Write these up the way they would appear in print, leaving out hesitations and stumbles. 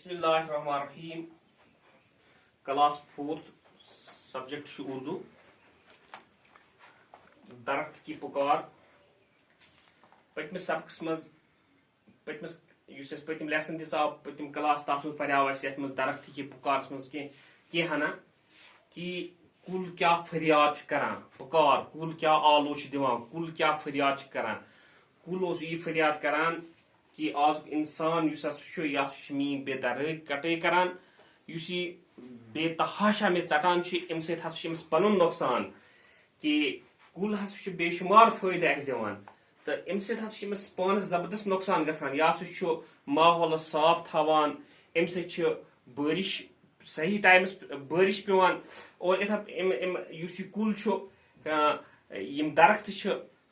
बिस्मिल्लाहिर्रहमानिर्रहीम। Class 4th subject Urdu. दरख्त की पुकार। पतमिस सबकस मज पतमिस पतम लेसन दिसाव पतम क्लास तथ मज पढ़ाव यथ मज दरख्त की पुकार मज कह कि कुल क्या फरियाद करान पुकार, कुल क्या आलो दिवान, कुल क्या फरियाद करान। कुल यह फरियाद करान कि आज इंसान मीन बेदर कटे करान बेतहाशा में चटान अम सस पन नुकसान कि कुल हस बेशुमार फायदे अस दिवान तो अम सस पान जबरदस्त नुकसान गसान। यह माहौल साफ थवान, अम बारिश सही टाइम बारिश पेवान और इथ कुल दरख्त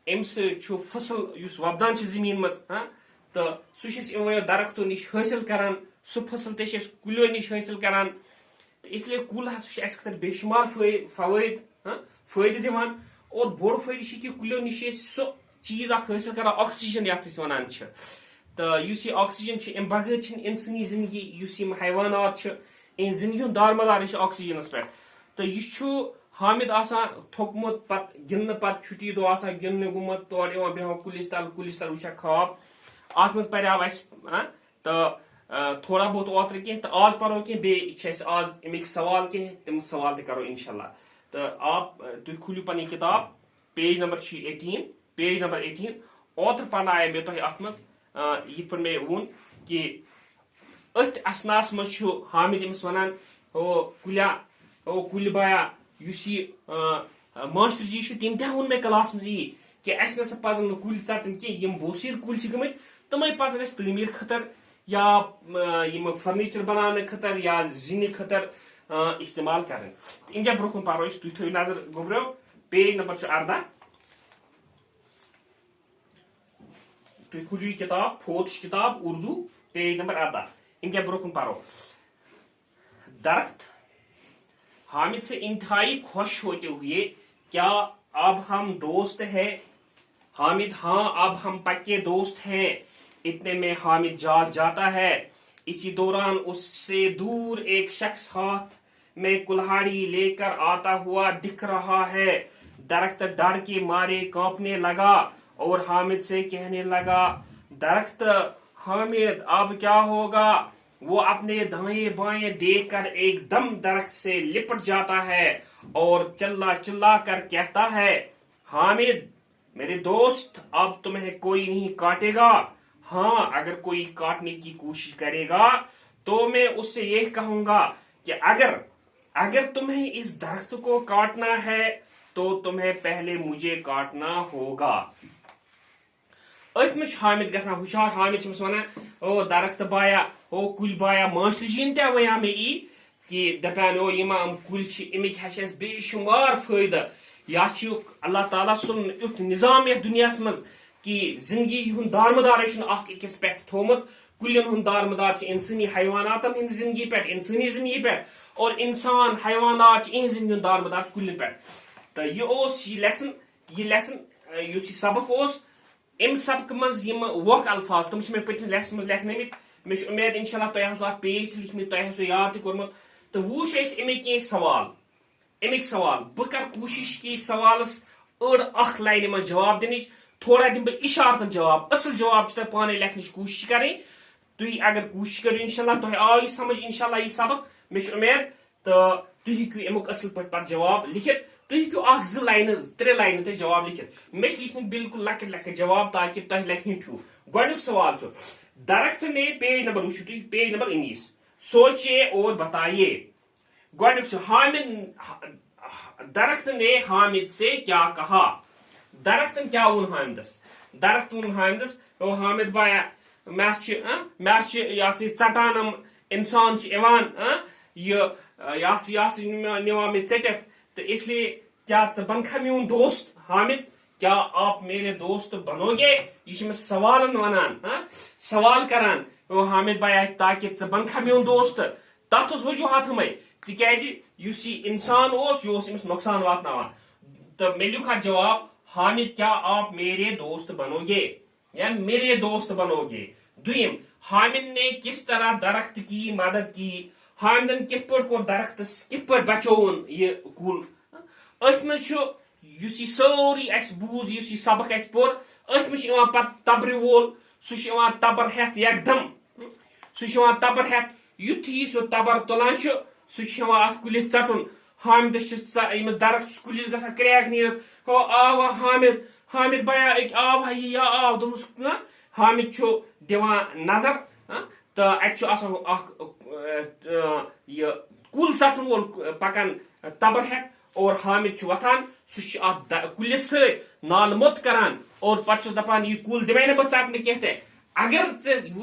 अम फसल वपदान जमीन मज तो सह दरख्तों नश हासिल करान, सह फसल कुलो नश हासिल करान। तो इसलिए कुल हस बेशुमार फायदे दिवान और बोड़ फायदे कि कुलो नश सह चीज हासिल करान ऑक्सीजन यथ वन। तो यह ऑक्सीजन अम बगैर इंसानी जिंदगी हैवानात इन जिंदगी दारमदार ऑक्सीजनस पे। तो यह हामिद थोकमुत पत गिंद पत छुट्टी दो गिंद गुमुत तौर बेह कुलिस तल वुचा ख्वाब अत मज पढ़ाव तो थोड़ा बहुत ओत्र कह तो आज पढ़ो कह बे आज अमिक सवाल कह तम सवाल करो इंशाल्लाह। तो आप तुम खुलू पनी किताब पेज नंबर 18 ओत्र पढ़ाए मे तुम अत मज ये पे मे वोन कि अथ असनास मज हामिद अमिस वनान ओ कुल बाया मास्टर जी तम तह वोन मे क्लास मज यी कि अस नसा पजन कुल चटन कह बोसीर कुल गमत तमें पजन तमीर खतर या फर्नीचर बनाने खतर या जिन खतर इस्तेमाल कर। इन क्या ब्रोह पो तुम थो नजर गोब्रो पेज नंबर 18 तुम खुलू किताब 4th किताब उर्दू पेज नंबर 18 इन क्या ब्रोह पो दरख्त। हामिद से इंतहाई खुश होते हुए क्या अब हम दोस्त हैं? हामिद हाँ अब हम पक्के दोस्त हैं। इतने में हामिद जाग जाता है। इसी दौरान उससे दूर एक शख्स हाथ में कुल्हाड़ी लेकर आता हुआ दिख रहा है। दरख्त डर के मारे कांपने लगा और हामिद से कहने लगा, दरख्त हामिद अब क्या होगा? वो अपने दाएं बाएं देखकर एकदम दरख्त से लिपट जाता है और चिल्ला चिल्ला कर कहता है, हामिद मेरे दोस्त अब तुम्हें कोई नहीं काटेगा। हाँ अगर कोई काटने की कोशिश करेगा तो मैं उससे यह कहूंगा कि अगर तुम्हें इस दरख्त को काटना है तो तुम्हें पहले मुझे काटना होगा। अथ हामिद गसान हुशार। हामिद वन ओ दरख्त बाया ओ कुल बाया मास्टर जी ते वन मे यी कि दपान ओ यम कुल अमिक है बेशुमार फायदा। यह अल्लाह ताला सुन युथ निजाम यथ दुनिया मज कि जिंदगी हूं दारमदार अकिस पे थोमुत। कुलन हूं दारमदार इंसानी हैवानातन हंद जिंदगी पे, इंसानी जिंदगी पे और इंसान हैवानात इन जिंदगी दारमदार कुलन पे। तो यह लेसन सबक अम सबक मज वोक अल्फाज तम मे पे लेसन मज लेखन मे उम्मीद इंशाल्लाह तुम पेज लिखमित तुम याद तुर्मुत। तो वो अमिक सवाल बह कर कोशिश कि सवालस अख लाइन में जवाब दिन थोड़ा दिन बह इशारतन जवाब असल जवाब तुम पाने लेखन कोशिश करें। तुम अगर कोशिश करो इंशाल्लाह तुम आव यह समझ इंशाल्लाह यह सबक मे उम्मीद। तो तुम हेकू अमुक असल पे जवाब लिखित। तुम हेकू 2 लाइन 3 लाइन ते जवाब लिखित। मे लिखन बिल्कुल लकट लकट जवाब ताकि तुम लगे गो सवाल दरख्त ने पेज नंबर वो पेज नंबर 19 सोचिए और बताइए। दरख्त ने हामिद से क्या कहा? दरख्त क्या वोन हामिदस? दरख्त वोन हामिदस ओ हामिद बाया मे चटानम इंसान निवा मे चटित। तो इसलिए क्या बनखा मेन दोस्त हामिद? क्या आप मेरे दोस्त बनोगे? यह सवालन वनान सवाल करान ओ हामिद बाया ताकि बनखा मेन दोस्त। तथ वजूहत हमें तिज इंसान यह नुकसान वातनावान। तो मे लिखा जवाब, हामिद क्या आप मेरे दोस्त बनोगे या मेरे दोस्त बनोगे। दुयम हामिद ने किस तरह दरख्त की मदद की, हामिदन कित पे कोर दरख्तस कित पे बचोन ये कुल। अथ मज सोरी बूज सबक पोर अथ पे तब्र वोल सह तबर हेत एकदम सह तबर हेत युथी सह तबर तुलान सह अत कुलिस चटुन। हामिदस दरख्त कुलिस ग क्रैक नीर हो आव हामिद हामिद बया आव ये आव दोस हामिद दिवान नजर तो यह कुल चटन वोल पकान तबर हेत और हामिद वथान सह कुलिस नाल मोत करान और पे दपान यह कुल दिमे ना बह चटन कह अगर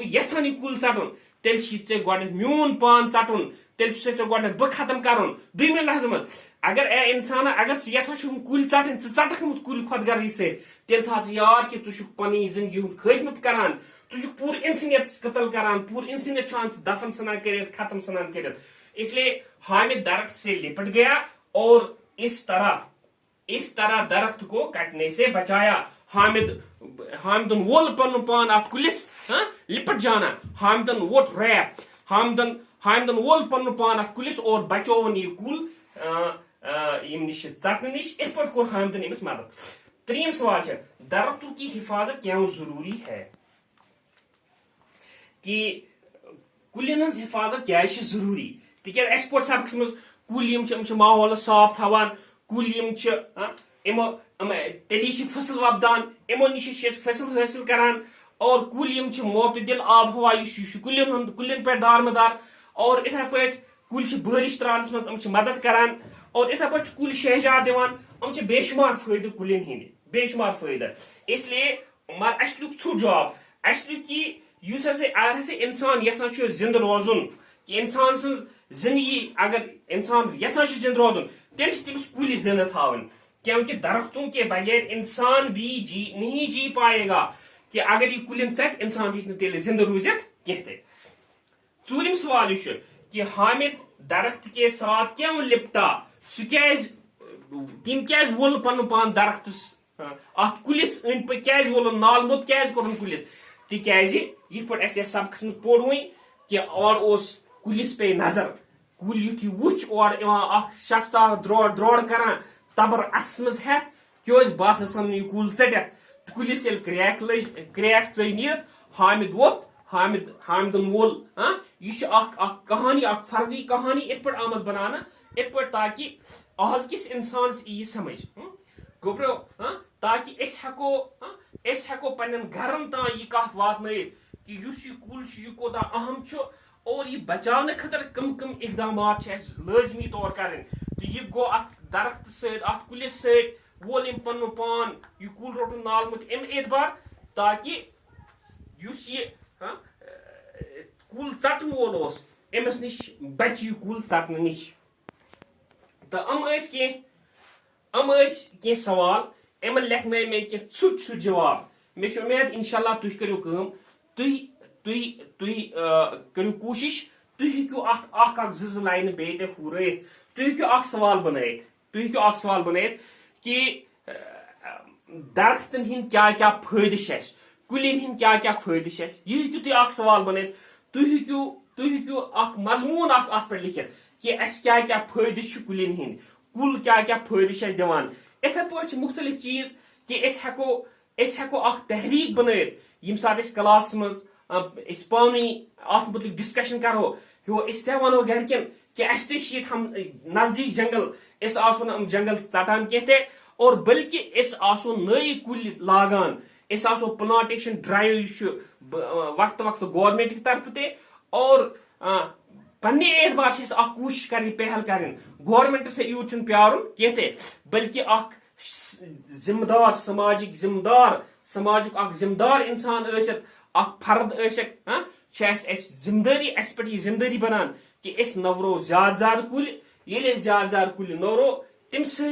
यहान यह कुल चटन तेल गो मून पान चटन तेल गो बह खत्म कर दुमे लहज मज अगर ए इंसान अगर यसा कुल चटन चटक कुल खुदगर्जी से तेल था याद कि पन जिंदगी खदमत करान पूर इंसानियत कतल करान पूर इंसानियत दफन सनान कर खत्म सनान कर। इसलिए हामिद दरख्त से लिपट गया और इस तरह दरख्त को कटने से बचाया। हामिदन वोल पन पान अत कुलिस लिपट जाना हामिदन वोट रैप हामिदन वोल पन पान अत कुलिस और बचोन यह कुल निश चटन निश इत पे कोर हामिदन अमिस मदद। त्रीम सवाल दरख्तों की हिफाजत क्यों जरूरी है कि कुलिन हज हिफाजत क्या जरूरी तिक पोर सबक मज कुल माहौल साफ थवान कुल तेली फसल वपदान इमो निश फसल हासिल करान और कुल मोतदिल आब हवा कुलिन पे दारमदार और इथे पे कुल बारिश त्रानस मज मदद करान और इथे पे कुल शहजाद दिवान बेशुमार फायदे कुलिन हिंद बेशुमार फायदा। इसलिए मगर अस लुक छु जॉब अस लुक कि अगर हसे इंसान यसान जिंद रोजुन कि इंसान सज जिंदगी अगर इंसान यसान जिंद रोजुन तेल तमिस कुल जिंद थावन क्योंकि दरख्तों के बगैर इंसान भी नहीं जी पाएगा कि अगर यह कुलिन चट इंसान हेक तेल जिंद रूजित कह। चूरिम सवाल कि हामिद दरख्त के साथ क्यों लिपटा तम क्या वोल पन पान दरख्त अत कुलिस अंद पे क्या वोल नाल मोत क्या कोर कुलिस तिकाज यह पे सबक पोर वो कि और कुलिस पे नजर कुल युथ वुच और शख्स द्रोड़ करान तबर अथस मज हेत क्यों बस यह कुल चटत कुलिस क्रैक चज नीर हामिद वोत हामिदन वोल यह कहानी फर्जी कहानी इत पे आमद बनाना इत पे ताकि आज किस इंसान यह समझ गोब्रो ताकि हेको पन्न गरन ता यह कत वात कि यह कुल यह कोता अहम और यह बचाने खतर कम कम इकदाम लाजमी तौर कर तो यह गो अत दरख्त सत कुलिस वोल पन्न पान यह कुल रोटन नाल मुत एतबार ताकि कुल चटन वोल अमिस निश बच यह कुल चटन निश। तो कह सवाल अमन लेखन मे कह छुट जवाब मे उम्मीद इंशाल्लाह तुह करो करो कोशिश तुह हेकू अख ज लाइन बे हुरत तुह हेकू सवाल बनाइत कि दरख्तन हिंद क्या फायदे कुलिन हिंद क्या फायदे यह हेकू तुह सवाल बनाइत तुह हेकू मजमून अत पे लिखित कि अस क्या फायदे कुलिन हिंद कुल क्या फायदे दिवान। इथे पे मुख्तलिफ चीज कि हेको तहरीक बनत यम सात क्लास मज पानी अत मुतलिक डिस्कशन करो वो गरकन कि अस हम नजदीक जंगल आसो जंगल चटान कह और बल्कि आसो नई कुल लागान आसो प्लांटेशन ड्राइव वक्त वक्त गवर्नमेंट की तरफ ते और पन्ने एतबार कोशिश कर पहल कर गवर्नमेंट से यूत प्यारुन कह बल्कि जिम्मेदार समाजुक जिम्मेदार इंसान फर्द जिम्मेदारी अस पे जिम्मेदारी बनान कि नवरो ज्यादा कुल ये ज्यादा कुल नवरो तम सह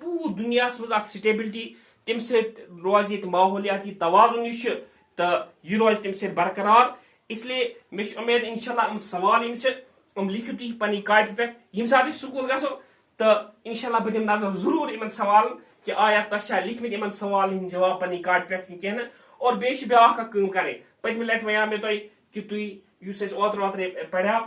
पूर दुनिया मज स्टेबिलिटी तम रोज ये माहौलियाती तवाजुन तो यह रोज तम सह बरकरार। इसलिए मे उम्मीद इंशाल्लाह सवाल लिखियो तुम पन्नी कापी पे यम सात स्कूल गो तो इंशाल्लाह बह दिम नजर जरूर इन सवाल कि आया तुम लिखमित इन सवाल जवाब पन्नी कापी पे कह और बे ब्या कर पतम लट वन मे तुम कि तुस ओत्र पढ़ा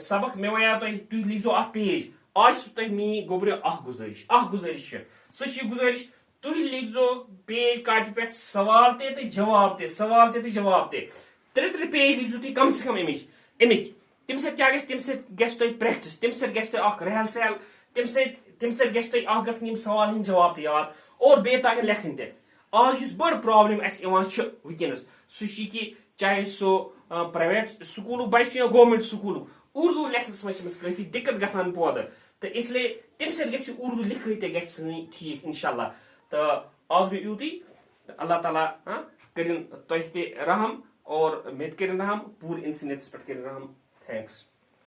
सबक मे वया तुम लिखो अ पेज आज तुम मी गोब्रियो गुजारिश सह गुजारिश तुम लिखो पेज काट पे सवाल ते जवाब ते सवाल ते जवाब ते त्रे पेज लिखो तुम कम से कम अमिक तम क्या तुम प्रैक्टिस तम रहल सहल तम गम सवाल हंद जवाब ते याद और बे तगन लेखन ते आज बड़ प्रॉब्लम वनस सह कि चाहे सो प्राइवेट स्कूल बच्चे या गवर्नमेंट स्कूल उर्दू लेखनस मज काफी दिक्कत गसान पौद तो इसलिए तम ग उर्दू लिख सी ठीक इंशाल्लाह तो आज गई यूती अल्लाह ताला कर रहम और मे रहम पूर इंसानियत पे रहम थैंक्स।